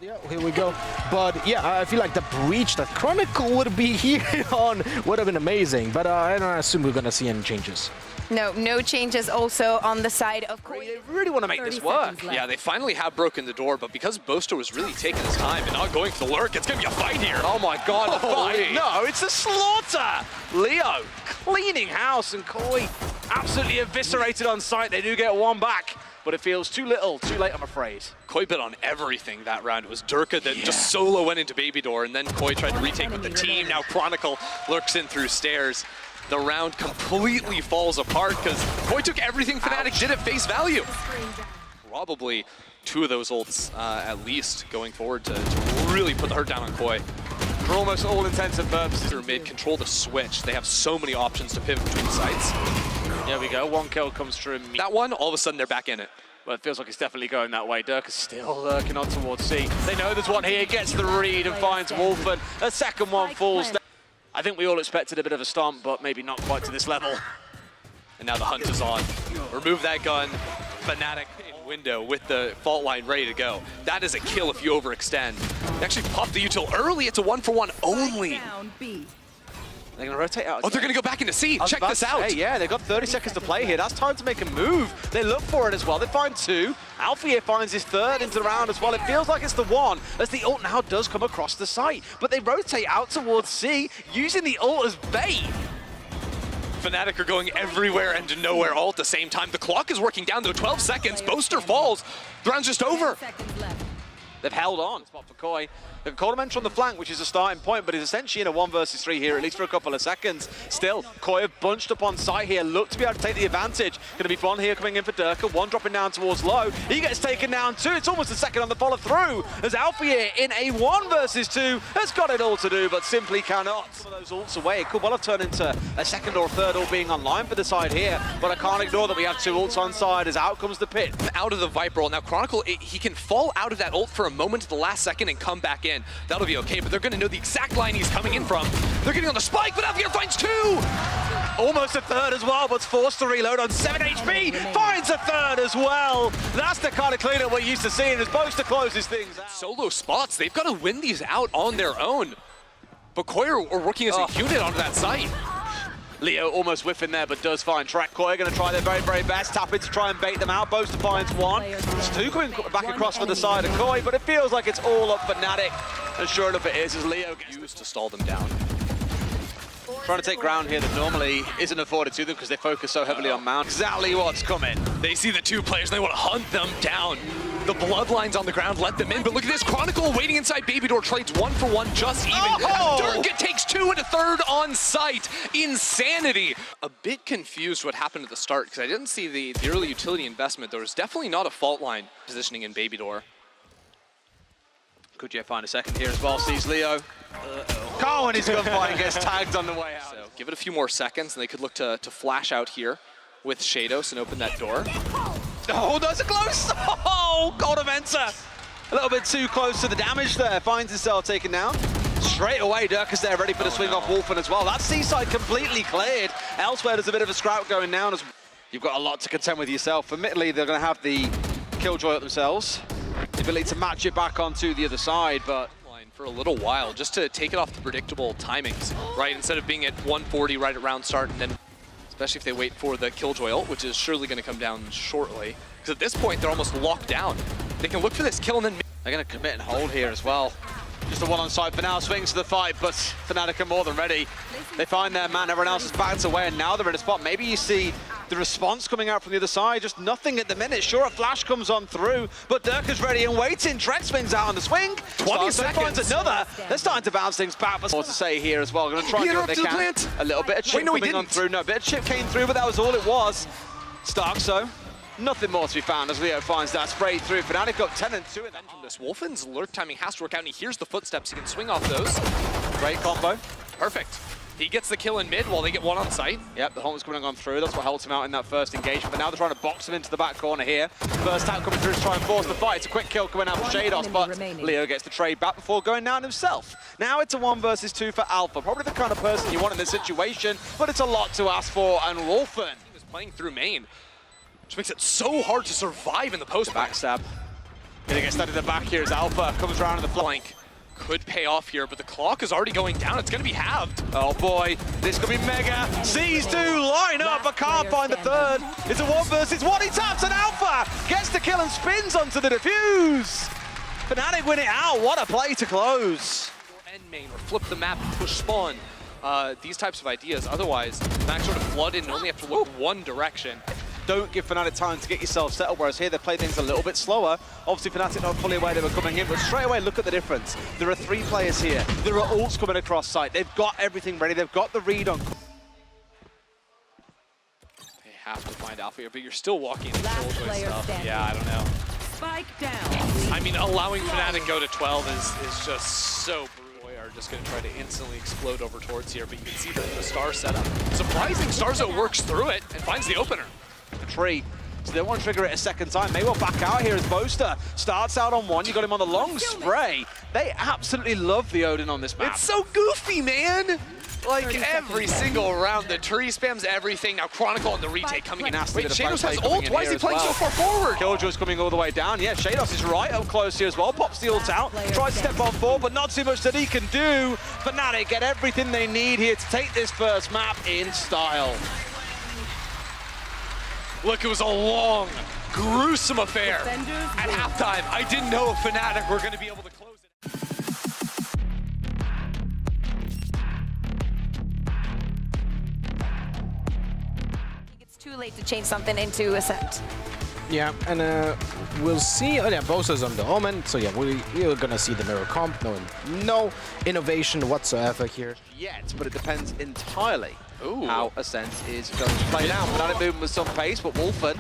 Yeah, here we go. But yeah, I feel like the breach that Chronicle would be here on would have been amazing. But I don't assume we're going to see any changes. No changes also on the side of Koi. They really want to make this work. Yeah, they finally have broken the door, but because Boaster was really taking his time and not going for the lurk, it's going to be a fight here. Oh my god, the fight! Holy. No, it's a slaughter! Leo cleaning house, and Koi absolutely eviscerated on site. They do get one back, but it feels too little, too late, I'm afraid. Koi bit on everything that round. It was Derke that just solo went into Baby Door, and then Koi tried to retake with the team. Now Chronicle lurks in through stairs. The round completely falls apart because Koi took everything Fnatic did at face value. Probably two of those ults at least going forward to really put the hurt down on Koi. For almost all intents and purposes. Through mid, control the switch. They have so many options to pivot between sites. Here we go, one kill comes through. That one, all of a sudden they're back in it. Well, it feels like it's definitely going that way. Derke is still lurking on towards C. They know there's one here, gets the read and finds Wolfen. A second one falls down. I think we all expected a bit of a stomp, but maybe not quite to this level. And now the hunt is on. Remove that gun. Fnatic in window with the fault line ready to go. That is a kill if you overextend. They actually popped the util early. It's a 1-for-1 only. They're going to rotate out. Oh, they're going to go back into C. Check this out. Hey, yeah, they've got 30 seconds to play here. That's time to make a move. They look for it as well. They find two. Alfager finds his third into the round as well. It feels like it's the one, as the ult now does come across the site. But they rotate out towards C, using the ult as bait. Fnatic are going everywhere and to nowhere all at the same time. The clock is working down, though. 12 seconds. Boaster falls. The round's just over. They've held on. Spot for Koi. They've got Koldamenta on the flank, which is a starting point, but is essentially in a 1 versus 3 here, at least for a couple of seconds. Still, Koi have bunched up on site here, look to be able to take the advantage. Going to be fun here coming in for Derke. One dropping down towards low. He gets taken down too. It's almost a second on the follow through, as Alfager in a 1 versus 2 has got it all to do, but simply cannot. Some of those ults away. It could well have turned into a second or third ult being online for the side here, but I can't ignore that we have 2 ults on side, as out comes the pit. Out of the Viper ult. Now Chronicle, he can fall out of that ult for a moment at the last second and come back in. That'll be okay, but they're going to know the exact line he's coming in from. They're getting on the spike, but Alfager finds 2! Almost a third as well, but forced to reload on 7 HP. Finds a third as well. That's the kind of cleanup we're used to seeing as Boaster closes things out. Solo spots, they've got to win these out on their own. But Koi are working as a unit onto that site. Leo almost whiffing there, but does find Trexx. Koi going to try their very, very best. Tap in to try and bait them out. Boaster finds 1. There's 2 going back across for the side of Koi, but it feels like it's all up for Fnatic. And sure enough it is, as Leo gets used to stall them down. Trying to take ground here that normally isn't afforded to them because they focus so heavily on Mount. Exactly what's coming. They see the 2 players and they want to hunt them down. The bloodlines on the ground let them in, but look at this. Chronicle waiting inside Baby Door, trades 1-for-1 just even. Derke takes 2 and a third on site. Insanity. A bit confused what happened at the start because I didn't see the early utility investment. There was definitely not a fault line positioning in Baby Door. Could you find a second here as well? Sees Leo. Carl and his gunfight gets tagged on the way out. So give it a few more seconds and they could look to flash out here with Sheydos and open that door. Oh, that's a close! Oh, Koldamenta! A little bit too close to the damage there. Finds himself taken down. Straight away, Derke is there ready for the swing off Wolfen as well. That seaside completely cleared. Elsewhere, there's a bit of a scrap going down. You've got a lot to contend with yourself. Admittedly, they're going to have the killjoy up themselves. The ability to match it back onto the other side, but for a little while, just to take it off the predictable timings, right? Instead of being at 140 right at round start, and then, especially if they wait for the killjoy ult, which is surely going to come down shortly, because at this point, they're almost locked down. They can look for this kill and then... They're going to commit and hold here as well. Just a 1 on side for now, swings to the fight, but Fnatic are more than ready. They find their man, everyone else is backed away, and now they're in a spot. Maybe you see the response coming out from the other side, just nothing at the minute. Sure, a flash comes on through, but Derke's ready and waiting. Trexx swings out on the swing. 20 seconds. Finds another. They're starting to bounce things back, but more to say here as well. Going to try and do what they can. A little bit of chip coming on through. No, a bit of chip came through, but that was all it was. Starxo. Nothing more to be found as Leo finds that spray through. Fnatic got 10 and 2 and then from this. Wolfen's lurk timing has to work out, and he hears the footsteps. He can swing off those. Great combo. Perfect. He gets the kill in mid while they get 1 on site. Yep, the home was coming on through. That's what helped him out in that first engagement. But now they're trying to box him into the back corner here. First tap coming through to try and force the fight. It's a quick kill coming out for Sheydos, but Leo gets the trade back before going down himself. Now it's a 1 versus 2 for Alpha. Probably the kind of person you want in this situation, but it's a lot to ask for. And Wolfen, he was playing through main, which makes it so hard to survive in the post. Backstab. Gonna get stuck in the back here as Alpha comes around in the flank. Could pay off here, but the clock is already going down. It's going to be halved. Oh boy, this could be mega. Sees two line up, but can't find the third. It's a 1 versus 1. He taps, and Alpha gets the kill and spins onto the defuse. Fnatic win it out. What a play to close. End main or flip the map and push spawn. These types of ideas. Otherwise, Max sort of flood in and only have to look one direction. Don't give Fnatic time to get yourself settled, whereas here they play things a little bit slower. Obviously, Fnatic not fully aware they were coming in, but straight away, look at the difference. There are 3 players here. There are ults coming across site. They've got everything ready. They've got the read on. They have to find Alfager, but you're still walking the Last Killjoy player stuff. standing. Yeah, I don't know. Spike down. I mean, allowing Fnatic go to 12 is just so brutal. Are just going to try to instantly explode over towards here, but you can see the star setup. Surprising, Starxo works through it and finds the opener. The tree. So they won't trigger it a second time. May well back out here as Boaster starts out on 1. You got him on the long spray. They absolutely love the Odin on this map. It's so goofy, man! Like every single round, the tree spams everything. Now Chronicle on the retake coming in. Nasty Wait, bit of Sheydos play has coming ult? in Why is here he as playing well. so far forward? Killjoy's coming all the way down. Yeah, Sheydos is right up close here as well. Pops the ult out. Tries to step on forward, but not too much that he can do. Fnatic get everything they need here to take this first map in style. Look, it was a long, gruesome affair. At halftime, I didn't know if Fnatic were going to be able to close it. It's too late to change something into Ascent. Yeah, and we'll see. Oh yeah, Boaster's on the Omen, so yeah, we're gonna see the mirror comp. No innovation whatsoever here. Yet, but it depends entirely Ooh. how Ascent is going to play out. Fnatic moving with some pace, but Wolfen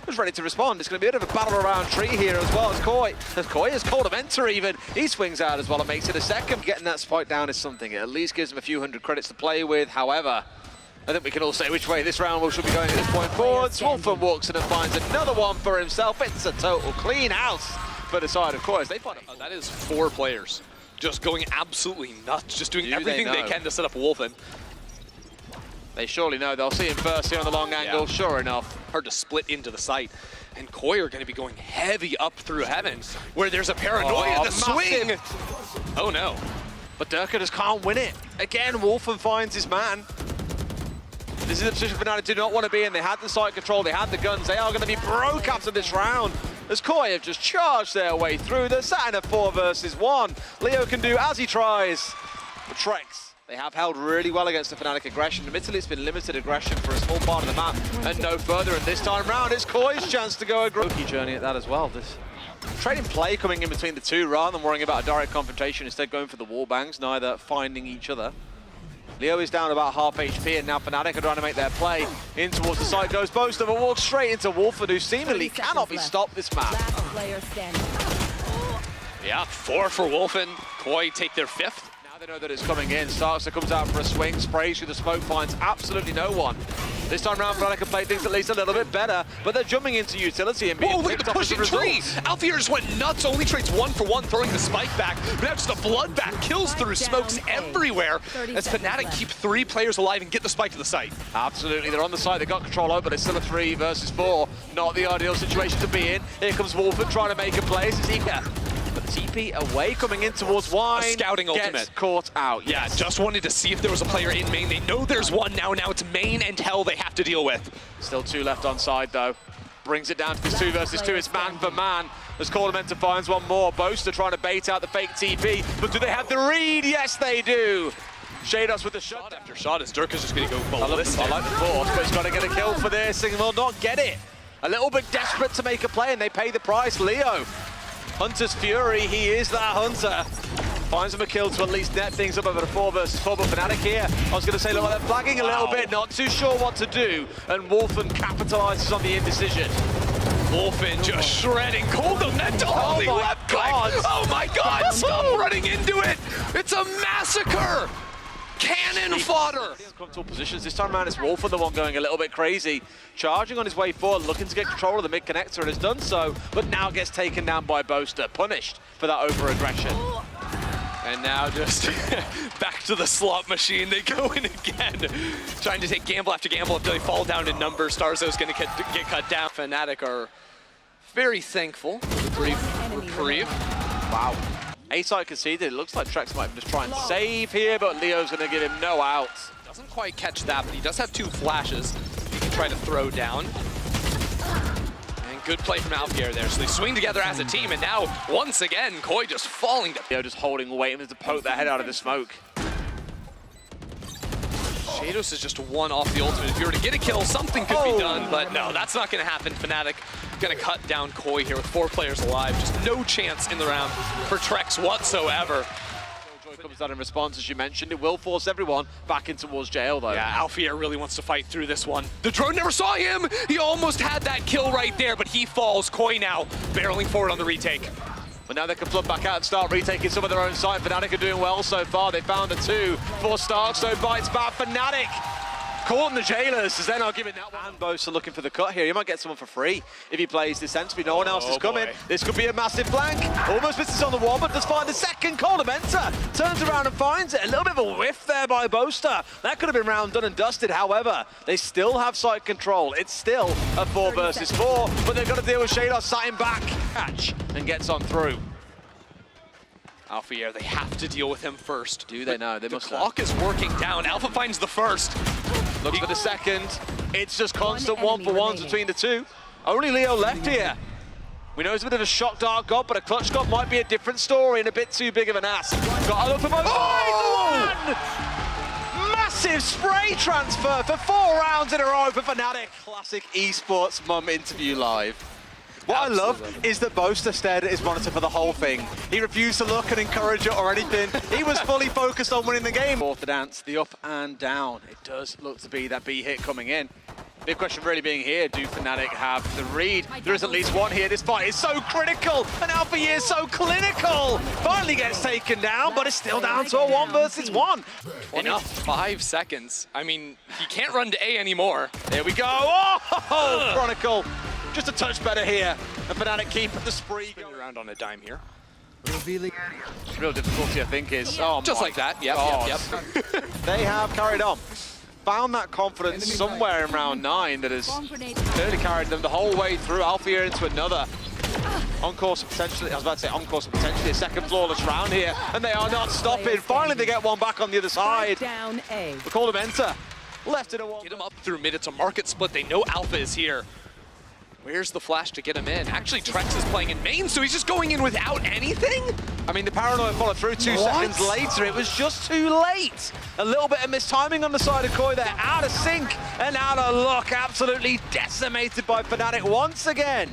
was ready to respond. It's going to be a bit of a battle around tree here as well as Koi. As Koldamenta even, he swings out as well and makes it a second. Getting that spike down is something. It at least gives him a few hundred credits to play with. However, I think we can all say which way this round should be going at this point forwards. Wolfen walks in and finds another one for himself. It's a total clean house for the side of Koi. They find it. That is 4 players just going absolutely nuts, just doing everything they can to set up Wolfen. They surely know. They'll see him first here on the long angle. Yeah. Sure enough. Hard to split into the site. And Koi are going to be going heavy up through heaven, where there's a paranoia in the swing. Massive. Oh no. But Derke just can't win it. Again, Wolfen finds his man. This is a position Fnatic do not want to be in. They had the site control, they had the guns. They are going to be broke after this round, as Koi have just charged their way through. They're sat in a 4 versus 1. Leo can do as he tries. But Trexx, they have held really well against the Fnatic aggression. Admittedly, it's been limited aggression for a small part of the map, and no further. And this time round, it's Koi's chance to go a rookie journey at that as well. This trading play coming in between the two rather than worrying about a direct confrontation, instead going for the wall bangs, neither finding each other. Leo is down about half HP, and now Fnatic are trying to make their play. In towards the side goes Boaster, but walks straight into Wolfen, who seemingly cannot be stopped this map. Last player standing. Yeah, 4 for Wolfen. Koi take their 5th. Now they know that it's coming in. Starxo comes out for a swing, sprays through the smoke, finds absolutely no one. This time around, Fnatic can play things at least a little bit better, but they're jumping into utility and being Whoa, look at picked the off as a pushing tree! result. Alfager just went nuts, only trades 1 for 1, throwing the spike back. But now just a bloodbath, kills through smokes everywhere as Fnatic keep 3 players alive and get the spike to the site. Absolutely, they're on the side, they got control over, but it's still a 3 versus 4. Not the ideal situation to be in. Here comes Wolfen trying to make a play. This is Ika. But the TP away, coming in towards Wine. A scouting gets ultimate. Caught out. Yeah, just wanted to see if there was a player in main. They know there's one now. Now it's main and hell they have to deal with. Still 2 left on side though. Brings it down to this 2 versus 2. It's man for man. As Koldamenta finds one more. Boaster trying to bait out the fake TP. But do they have the read? Yes, they do. Sheydos with the shot After shot, as Derke is just going to go I ballistic. like the force, but he's got to get a kill for this and will not get it. A little bit desperate to make a play, and they pay the price. Leo, Hunter's Fury, he is that Hunter. Finds him a kill to at least net things up over the 4 versus 4, but Fnatic here, I was going to say, look, they're flagging a little bit, not too sure what to do, and Wolfen capitalizes on the indecision. Wolfen just shredding Koldamenta on the left God. click. Oh my God, stop running into it. It's a massacre. Cannon fodder. Comfortable positions. This time around, it's Wolfen the one going a little bit crazy. Charging on his way forward, looking to get control of the mid connector, and has done so, but now gets taken down by Boaster, punished for that over-aggression. And now just back to the slot machine. They go in again, trying to take gamble after gamble until they fall down in numbers. Starxo's going to get cut down. Fnatic are very thankful for the brief reprieve. Wow. A-side conceded. It looks like Trexx might just try and save here, but Leo's going to give him no outs. Doesn't quite catch that, but he does have 2 flashes he can try to throw down. And good play from Alfager there. So they swing together as a team, and now, once again, Koi just falling to... Leo just holding, waiting to poke their head out of the smoke. Sheydos is just 1 off the ultimate. If you were to get a kill, something could be done, but no, that's not going to happen. Fnatic going to cut down Koi here with 4 players alive. Just no chance in the round for Trexx whatsoever. Comes out in response, as you mentioned. It will force everyone back in towards jail, though. Yeah, Alfager really wants to fight through this one. The drone never saw him! He almost had that kill right there, but he falls. Koi now barreling forward on the retake. But now they can flood back out and start retaking some of their own side. Fnatic are doing well so far. They found a 2 for Starxo. Bites back. Fnatic caught in the jailers as they're not giving that one. And Boaster looking for the cut here. He might get someone for free if he plays this sentry. No one else is coming. Boy. This could be a massive flank. Almost misses on the wall, but does find a second. Koldamenta turns around and finds it. A little bit of a whiff there by Boaster. That could have been round done and dusted. However, they still have site control. It's still a 4 versus 4, but they've got to deal with Sheydos sat him back. Catch and gets on through. Alfager, they have to deal with him first. Do they know? They The must. clock is working down. Alpha finds the first. Looks for the second. It's just constant One 1 for 1s enemy between the 2. Only Leo left here. We know he's a bit of a shock dart god, but a clutch god might be a different story and a bit too big of an ass. Got to look for both. Oh! Massive spray transfer for 4 rounds in a row for Fnatic. Classic esports mum interview live. What I love is that Boaster stared at his monitor for the whole thing. He refused to look and encourage it or anything. He was fully focused on winning the game. Fourth dance, the up and down. It does look to be that B hit coming in. Big question really being here, do Fnatic have the read? There is at least one here. This fight is so critical, and Alfager is so clinical. Finally gets taken down, but it's still down to a 1 versus 1. Enough. 5 seconds. I mean, he can't run to A anymore. There we go. Oh, Chronicle. Just a touch better here. And Fnatic keep the spree going. Around on a dime here. Real difficulty, I think, is... Oh, Just my like that. Yep, God. yep. They have carried on. Found that confidence somewhere in round 9 that has clearly carried them the whole way through. Alfager into another. On course, potentially, I was about to say on course, potentially a second flawless round here. And they are not stopping. Finally, they get one back on the other side. Down A. The Koldamenta left in a 1. Get him up through mid. It's a market split. They know Alpha is here. Where's the flash to get him in? Actually, Trexx is playing in main, so he's just going in without anything? I mean, the paranoia followed through 2 seconds later. It was just too late. A little bit of mistiming on the side of Koi there. Out of sync and out of luck. Absolutely decimated by Fnatic once again.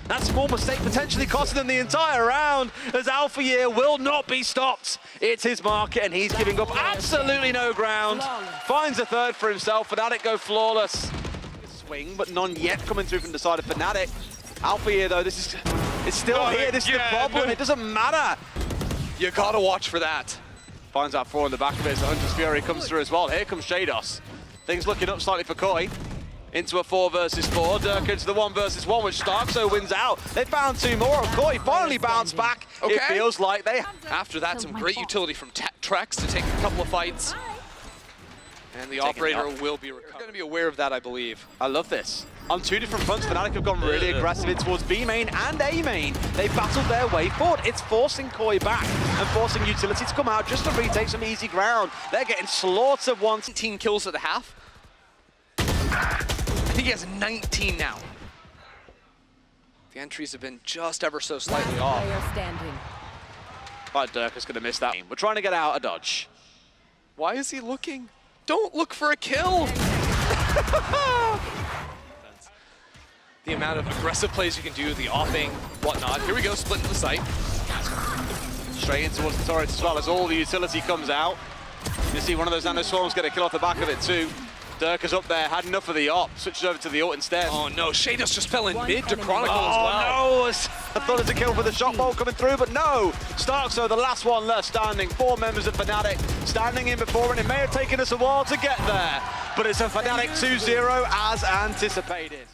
That small mistake potentially costing them the entire round, as Alfager will not be stopped. It's his market, and he's giving up absolutely no ground. Finds a 3rd for himself. Fnatic go flawless. Swing, but none yet coming through from the side of Fnatic. Alfager, though, it's still here. This is the problem. It doesn't matter. You gotta watch for that. Finds out 4 in the back of it as the Hunter's Fury comes through as well. Here comes Sheydos. Things looking up slightly for Koi. Into a 4 versus 4. Derke into the 1 versus 1, which Starxo wins out. They found 2 more. Koi finally bounced back. Okay. It feels like they... After that, some great utility from Trexx to take a couple of fights. And the operator will be recovered. Going to be aware of that, I believe. I love this. On 2 different fronts, Fnatic have gone really aggressive in towards B main and A main. They've battled their way forward. It's forcing Koi back and forcing utility to come out just to retake some easy ground. They're getting slaughtered once. 17 kills at the half. I think he has 19 now. The entries have been just ever so slightly off. Player standing. But Derke's going to miss that. We're trying to get out a dodge. Why is he looking? Don't look for a kill! The amount of aggressive plays you can do, the offing, whatnot. Here we go, split into the site. Straight in towards the turrets as well as all the utility comes out. You see one of those nano swarms get a kill off the back of it too. Derke's up there, had enough of the op, switches over to the ult instead. Oh no, Sheydos just fell in mid to Chronicle as well. Oh no! I thought it was a kill for the shot bolt coming through, but no! Starxo, the last one left standing. 4 members of Fnatic standing in before, and it may have taken us a while to get there. But it's a Fnatic 2-0 as anticipated.